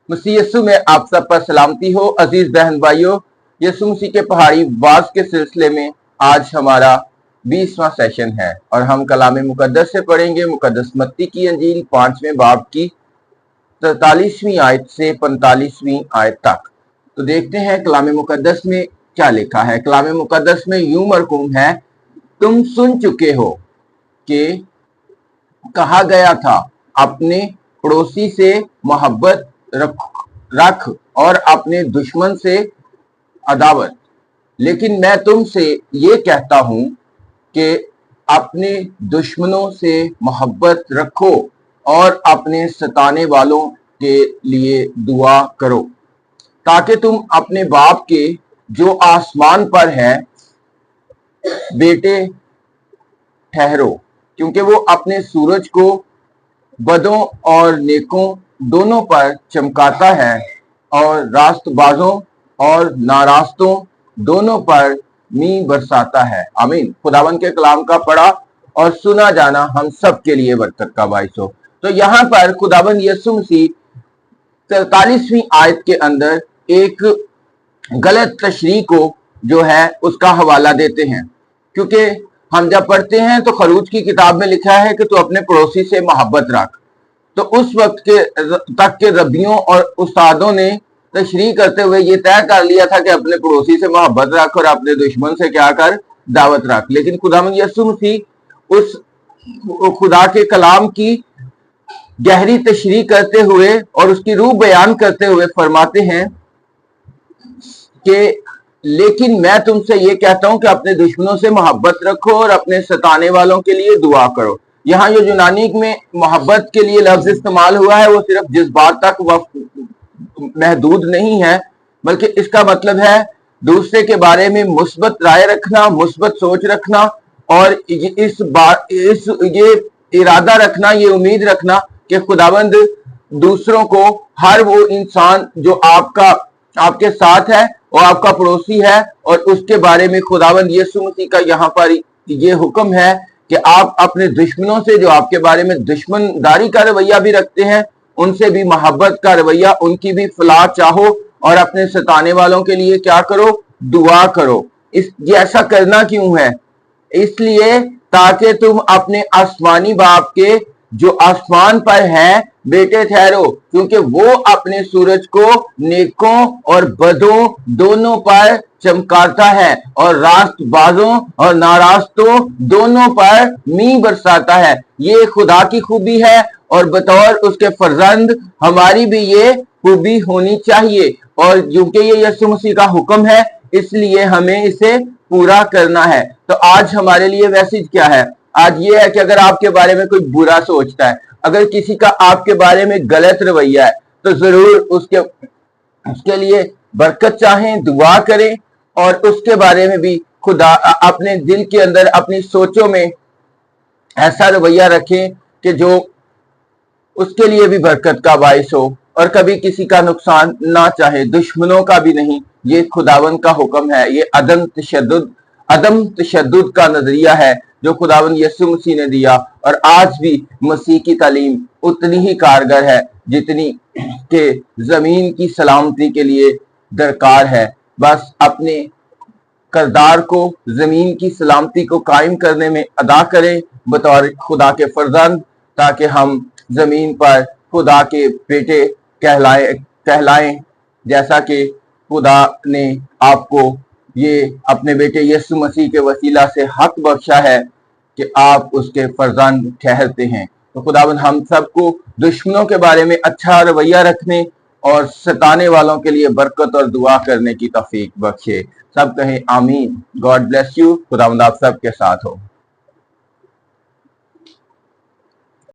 मसीह यीशु में आप सब पर सलामती हो। अजीज बहन भाइयों, यीशु मसीह के पहाड़ी वाज के सिलसिले में आज हमारा 20वां सेशन है और हम कलाम मुकद्दस से पढ़ेंगे मुकद्दस मत्ती की अंजील 5वें बाब की 43वीं आयत से 45वीं आयत तक। तो देखते हैं कलाम मुकद्दस में क्या लिखा है। कलाम मुकद्दस में यूं मरकूम है, तुम सुन चुके हो कि कहा गया था अपने पड़ोसी से मोहब्बत रख और अपने दुश्मन से अदावत। लेकिन मैं तुमसे ये कहता हूं कि अपने दुश्मनों से मोहब्बत रखो और अपने सताने वालों के लिए दुआ करो, ताकि तुम अपने बाप के जो आसमान पर है बेटे ठहरो, क्योंकि वो अपने सूरज को बदों और नेकों दोनों पर चमकाता है और रास्तबाजों और नारास्तों दोनों पर मींह बरसाता है। आमीन। खुदावन के कलाम का पढ़ा और सुना जाना हम सब के लिए बरकत का बाइस हो। तो यहाँ पर खुदावन यीशु मसीह 43वीं आयत के अंदर एक गलत तशरीह को जो है उसका हवाला देते हैं, क्योंकि हम जब पढ़ते हैं तो खरूज की किताब में लिखा है कि तू अपने पड़ोसी से मोहब्बत रख। तो उस वक्त के तक के रब्बियों और उस्तादों ने तशरीह करते हुए ये तय कर लिया था कि अपने पड़ोसी से मोहब्बत रख और अपने दुश्मन से क्या कर, दावत रख। लेकिन खुदावंद यीशु मसीह उस खुदा के कलाम की गहरी तशरीह करते हुए और उसकी रूह बयान करते हुए फरमाते हैं कि लेकिन मैं तुमसे ये कहता हूं कि अपने दुश्मनों से मोहब्बत रखो और अपने सताने वालों के लिए दुआ करो। यहाँ जो यूनानी में मोहब्बत के लिए लफ्ज इस्तेमाल हुआ है वो सिर्फ जज्बात तक महदूद नहीं है, बल्कि इसका मतलब है दूसरे के बारे में मुस्बत राय रखना, मुस्बत सोच रखना और ये इरादा रखना, ये उम्मीद रखना कि खुदावंद दूसरों को, हर वो इंसान जो आपके साथ है और आपका पड़ोसी है और उसके बारे में खुदावंद यीशु मसीह का यहाँ पर ये हुक्म है कि आप अपने दुश्मनों से जो आपके बारे में दुश्मनदारी का रवैया भी रखते हैं उनसे भी मोहब्बत का रवैया, उनकी भी फलाह चाहो और अपने सताने वालों के लिए क्या करो, दुआ करो। ये ऐसा करना क्यों है? इसलिए ताकि तुम अपने आसमानी बाप के जो आसमान पर है बेटे ठहरो, क्योंकि वो अपने सूरज को नेकों और बदों दोनों पर चमकाता है और रास्तबाजों और नारास्तों दोनों पर मींह बरसाता है। ये खुदा की खूबी है और बतौर उसके फर्जंद हमारी भी ये खूबी होनी चाहिए, और क्योंकि ये यीशु मसीह का हुक्म है इसलिए हमें इसे पूरा करना है। तो आज हमारे लिए मैसेज क्या है? आज ये है कि अगर आपके बारे में कोई बुरा सोचता है, अगर किसी का आपके बारे में गलत रवैया है, तो जरूर उसके लिए बरकत चाहें, दुआ करें और उसके बारे में भी खुदा अपने दिल के अंदर अपनी सोचों में ऐसा रवैया रखें कि जो उसके लिए भी बरकत का बाइस हो और कभी किसी का नुकसान ना चाहे, दुश्मनों का भी नहीं। ये खुदावन का हुक्म है, ये अदम तशद्दुद का नजरिया है जो खुदावन यीशु मसीह ने दिया, और आज भी मसीह की तालीम उतनी ही कारगर है जितनी के जमीन की सलामती के लिए दरकार है। बस अपने किरदार को जमीन की सलामती को कायम करने में अदा करें बतौर खुदा के फर्जंद, ताकि हम जमीन पर खुदा के बेटे कहलाएं, जैसा कि खुदा ने आपको ये अपने बेटे यीशु मसीह के वसीला से हक बख्शा है कि आप उसके फर्जंद ठहरते हैं। तो खुदावंद हम सबको दुश्मनों के बारे में अच्छा रवैया रखने और सताने वालों के लिए बरकत और दुआ करने की तौफीक बख्शे। सब कहें आमीन। God bless you. खुदावंद आप सब के साथ हो।